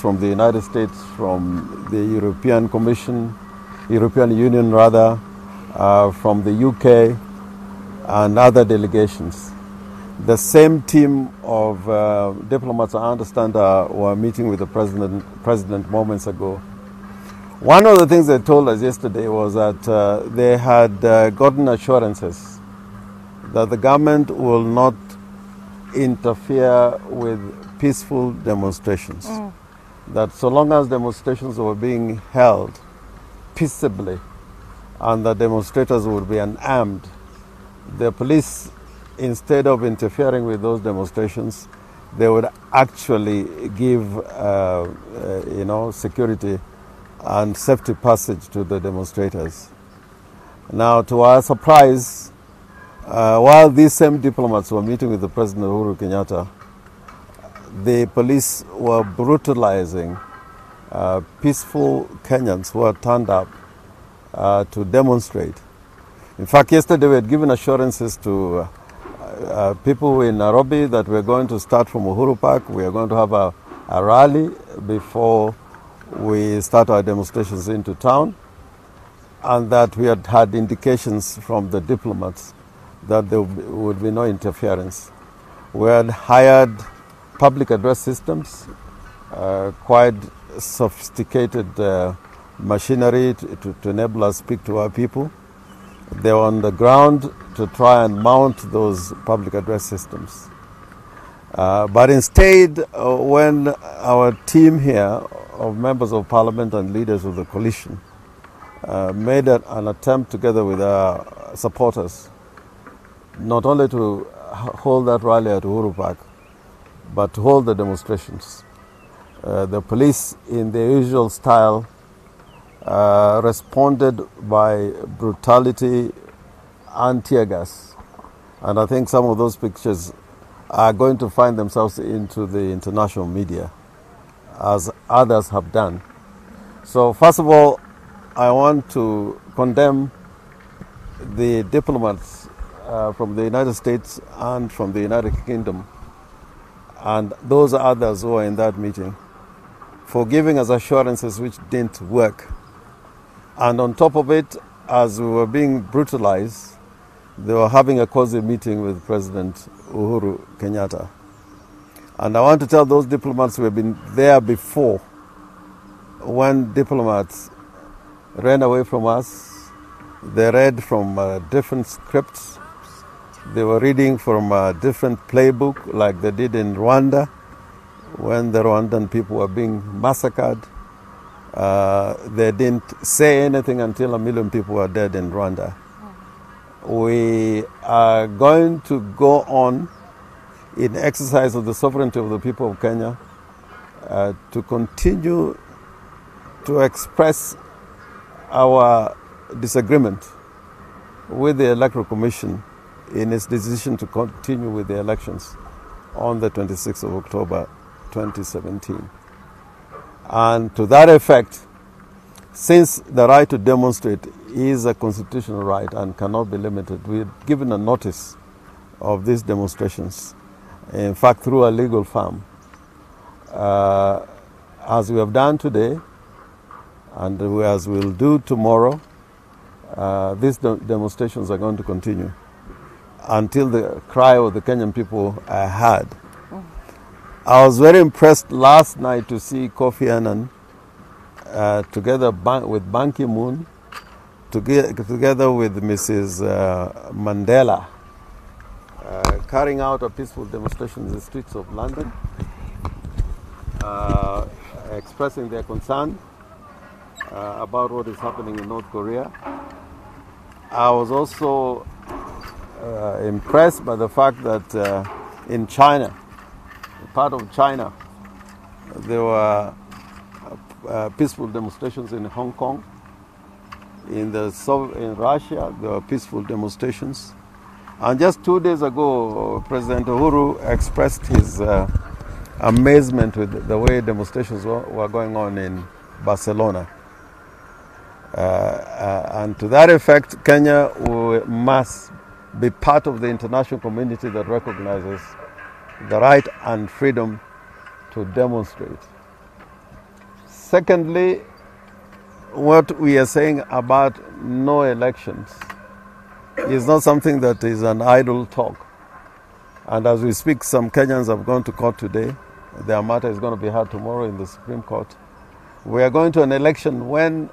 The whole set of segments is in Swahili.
from the United States, from the European Union rather, from the UK and other delegations. The same team of diplomats, I understand, were meeting with the president moments ago. One of the things they told us yesterday was that they had gotten assurances that the government will not interfere with peaceful demonstrations. That so long as demonstrations were being held peaceably and the demonstrators would be unarmed, the police, instead of interfering with those demonstrations, they would actually give security and safety passage to the demonstrators. Now, to our surprise, while these same diplomats were meeting with the President Uhuru Kenyatta, the police were brutalizing peaceful Kenyans who had turned up to demonstrate. In fact, yesterday we had given assurances to people in Nairobi that we're going to start from Uhuru Park. We are going to have a rally before we start our demonstrations into town, and that we had had indications from the diplomats that there would be no interference. We had hired public address systems, quite sophisticated machinery to enable us to speak to our people. They were on the ground to try and mount those public address systems. But instead, when our team here of members of parliament and leaders of the coalition made an attempt together with our supporters not only to hold that rally at Uhuru Park, but to hold the demonstrations, the police, in their usual style, responded by brutality and tear gas. And I think some of those pictures are going to find themselves into the international media, as others have done. So first of all, I want to condemn the diplomats from the United States and from the United Kingdom and those others who are in that meeting for giving us assurances which didn't work. And on top of it, as we were being brutalized, they were having a cozy meeting with President Uhuru Kenyatta. And I want to tell those diplomats who have been there before, when diplomats ran away from us, they read from different scripts. They were reading from a different playbook, like they did in Rwanda, when the Rwandan people were being massacred. They didn't say anything until 1 million people were dead in Rwanda. We are going to go on in exercise of the sovereignty of the people of Kenya to continue to express our disagreement with the Electoral Commission in its decision to continue with the elections on the 26th of October 2017. And to that effect, since the right to demonstrate is a constitutional right and cannot be limited, we've given a notice of these demonstrations, in fact through a legal firm. As we have done today, and as we'll do tomorrow, these demonstrations are going to continue until the cry of the Kenyan people are heard. I was very impressed last night to see Kofi Annan together with Ban Ki-moon, together with Mrs. Mandela, carrying out a peaceful demonstration in the streets of London, expressing their concern about what is happening in North Korea. I was also impressed by the fact that in China, part of China, there were peaceful demonstrations in Hong Kong. In Russia, there were peaceful demonstrations. And just 2 days ago, President Uhuru expressed his amazement with the way demonstrations were going on in Barcelona. And to that effect, Kenya must be part of the international community that recognizes the right and freedom to demonstrate. Secondly, what we are saying about no elections is not something that is an idle talk. And as we speak, some Kenyans have gone to court today. Their matter is going to be heard tomorrow in the Supreme Court. We are going to an election when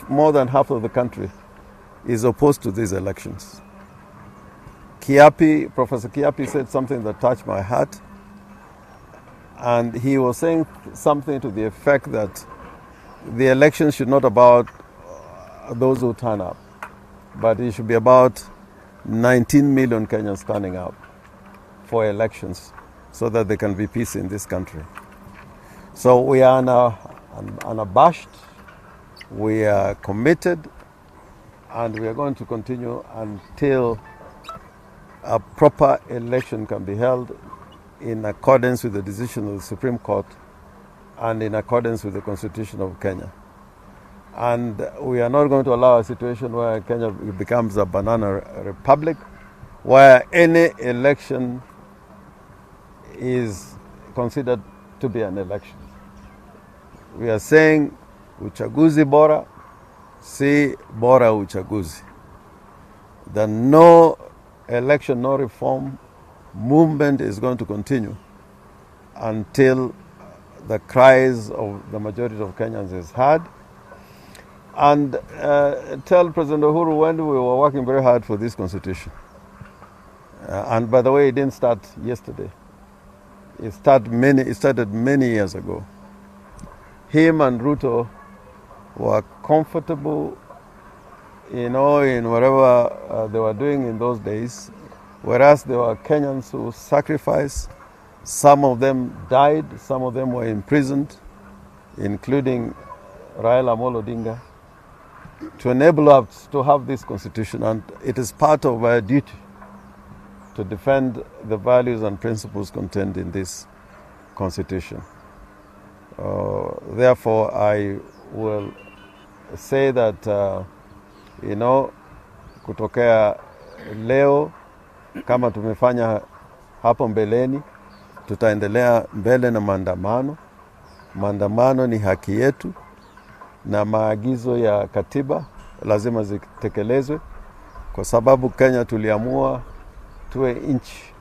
more than half of the country is opposed to these elections. Professor Kiapi said something that touched my heart. And he was saying something to the effect that the election should not about those who turn up, but it should be about 19 million Kenyans turning out for elections so that there can be peace in this country. So we are unabashed, we are committed, and we are going to continue until a proper election can be held in accordance with the decision of the Supreme Court and in accordance with the Constitution of Kenya. And we are not going to allow a situation where Kenya becomes a banana republic, where any election is considered to be an election. We are saying uchaguzi bora, si bora uchaguzi. The no election, no reform movement is going to continue until the cries of the majority of Kenyans is heard. And tell President Uhuru when we were working very hard for this constitution. And by the way, it didn't start yesterday. It started many years ago. Him and Ruto were comfortable, in whatever they were doing in those days, whereas there were Kenyans who sacrificed. Some of them died, some of them were imprisoned, including Raila Amolo Odinga, to enable us to have this constitution. And it is part of our duty to defend the values and principles contained in this constitution. Therefore, I will say that, kutokea leo, kama tumefanya hapo mbeleni, tutaendelea mbele na maandamano. Maandamano ni haki yetu na maagizo ya katiba lazima zitekelezwe, kwa sababu Kenya tuliamua tuwe nchi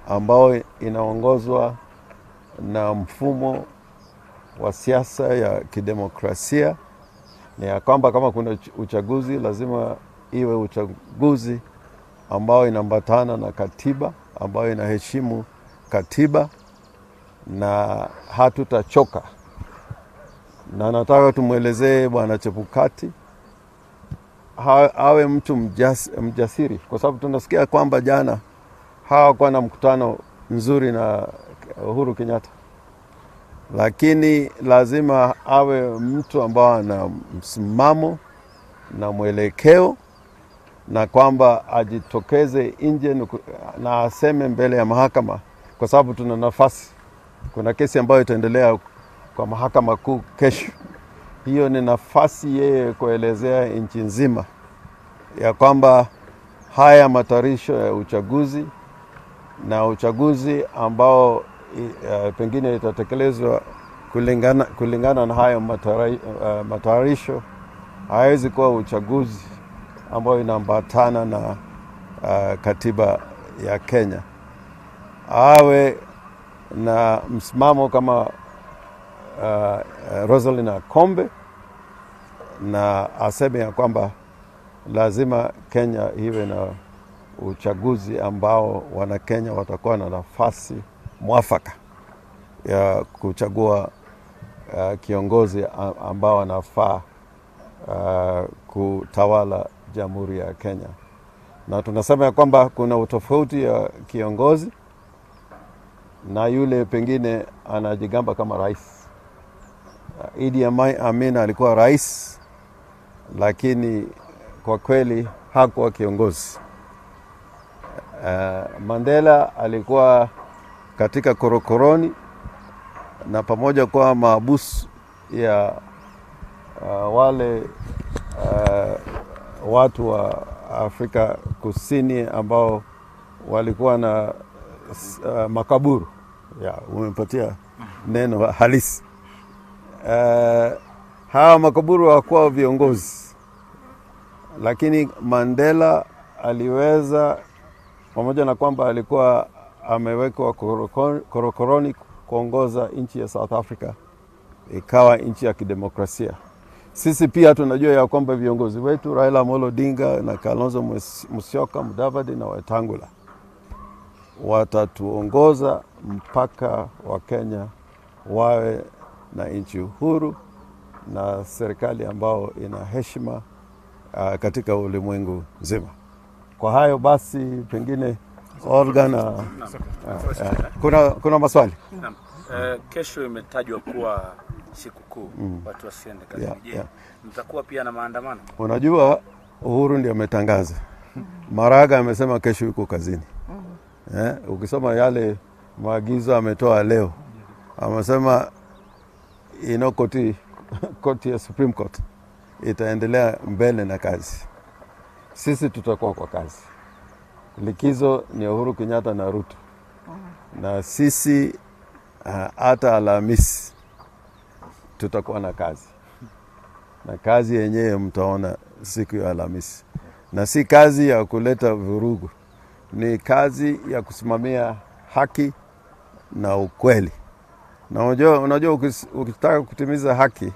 ambao inaongozwa na mfumo wa siasa ya kidemokrasia, na ya kwamba kama kuna uchaguzi lazima iwe uchaguzi ambao inaambatana na katiba, ambao inaheshimu katiba, na hatutachoka. Na nataka tumuelezee Bwana Chebukati awe mtu mjasiri, kwa sababu tunasikia kwamba jana hawakuwa na mkutano nzuri na Uhuru Kenyatta, lakini lazima awe mtu ambao ana msimamo na mwelekeo, na kwamba ajitokeze nje na aseme mbele ya mahakama, kwa sababu tuna nafasi. Kuna kesi ambayo itaendelea kwa mahakama kuu kesho. Hiyo ni nafasi yeye kuelezea nchi nzima ya kwamba haya matayarisho ya uchaguzi, na uchaguzi ambao pengine itatekelezwa kulingana na hayo matayarisho, haiwezi kuwa uchaguzi ambao inaambatana na katiba ya Kenya. Awe na msimamo kama Rosalina Akombe, na aseme ya kwamba lazima Kenya iwe na uchaguzi ambao wana Kenya watakuwa na nafasi mwafaka ya kuchagua kiongozi ambao anafaa kutawala Jamhuri ya Kenya. Na tunasema ya kwamba kuna utofauti ya kiongozi na yule pengine anajigamba kama rais. Idi Amin alikuwa rais, lakini kwa kweli hakuwa kiongozi. Mandela alikuwa katika korokoroni, na pamoja kwa maabusu ya wale watu wa Afrika Kusini ambao walikuwa na makaburu. Umepatia neno halisi. hawa makaburu hawakuwa viongozi, lakini Mandela aliweza, pamoja na kwamba alikuwa amewekwa korokoroni kuongoza nchi ya South Africa, ikawa nchi ya kidemokrasia. Sisi pia tunajua ya kwamba viongozi wetu Raila Amolo Odinga na Kalonzo Musyoka, Mudavadi na Wetangula watatuongoza mpaka wa Kenya wawe na nchi uhuru na serikali ambao ina heshima katika ulimwengu nzima. Kwa hayo basi, pengine Olga na kuna maswali. Kesho imetajwa kuwa sikukuu, watu wasiende kazini. Je, mtakuwa pia na maandamano? Unajua Uhuru ndiye ametangaza. Maraga amesema kesho yuko kazini. Ukisoma yale maagizo ametoa leo, amesema koti ya Supreme Court itaendelea mbele na kazi. Sisi tutakuwa kwa kazi. Likizo ni Uhuru Kenyatta na Ruto. Na sisi hata Alhamisi tutakuwa na kazi. Na kazi yenyewe mtaona siku ya Alhamisi. Na si kazi ya kuleta vurugu. Ni kazi ya kusimamia haki na ukweli. Na unajua ukitaka kutimiza haki,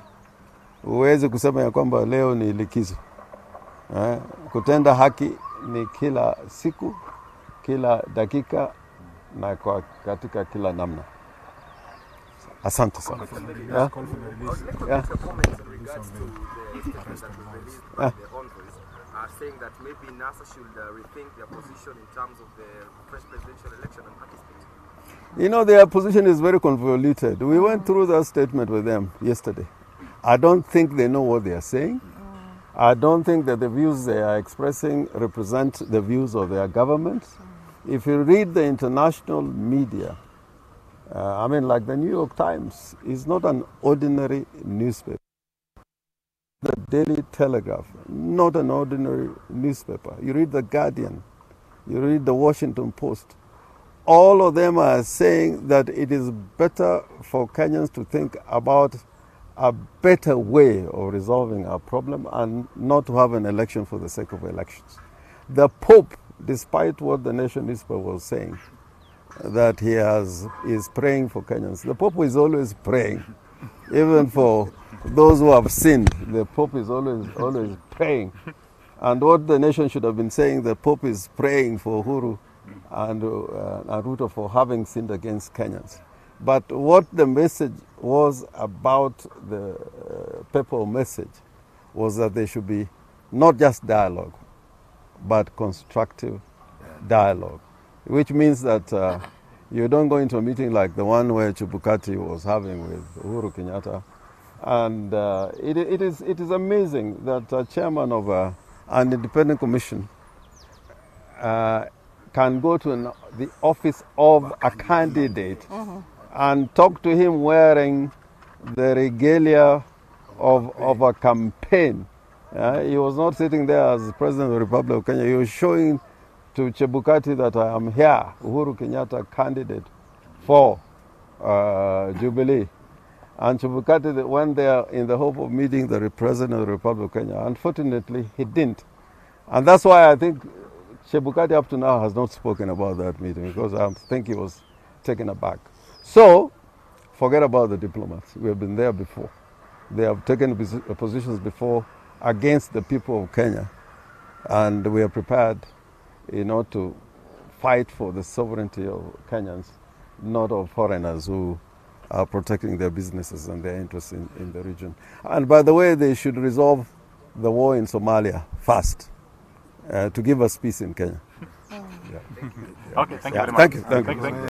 huwezi kusema ya kwamba leo ni likizo. Kutenda haki ni kila siku, kila dakika na katika kila namna. Asante sana. Saying that maybe NASA should rethink their position in terms of the fresh presidential election and participate. You know, their position is very convoluted. We went through that statement with them yesterday. I don't think they know what they are saying. I don't think that the views they are expressing represent the views of their government. If you read the international media, like the New York Times is not an ordinary newspaper. The Daily Telegraph, not an ordinary newspaper. You read The Guardian, you read The Washington Post. All of them are saying that it is better for Kenyans to think about a better way of resolving our problem and not to have an election for the sake of elections. The Pope, despite what the Nation newspaper was saying, that he is praying for Kenyans. The Pope is always praying, even for those who have sinned. The Pope is always praying. And what the Nation should have been saying, the Pope is praying for Uhuru and Ruto for having sinned against Kenyans. But what the message was about, the papal message, was that there should be not just dialogue, but constructive dialogue, which means that you don't go into a meeting like the one where Chebukati was having with Uhuru Kenyatta. And it is amazing that a chairman of an independent commission can go to the office of a candidate and talk to him wearing the regalia of a campaign. He was not sitting there as President of the Republic of Kenya. He was showing to Chebukati that I am here, Uhuru Kenyatta, candidate for Jubilee. And Chebukati went there in the hope of meeting the President of the Republic of Kenya. Unfortunately, he didn't. And that's why I think Chebukati up to now has not spoken about that meeting, because I think he was taken aback. So, forget about the diplomats. We have been there before. They have taken positions before against the people of Kenya. And we are prepared, to fight for the sovereignty of Kenyans, not of foreigners who are protecting their businesses and their interests in the region. And by the way, they should resolve the war in Somalia fast to give us peace in Kenya. Okay, thank you very much. Thank you.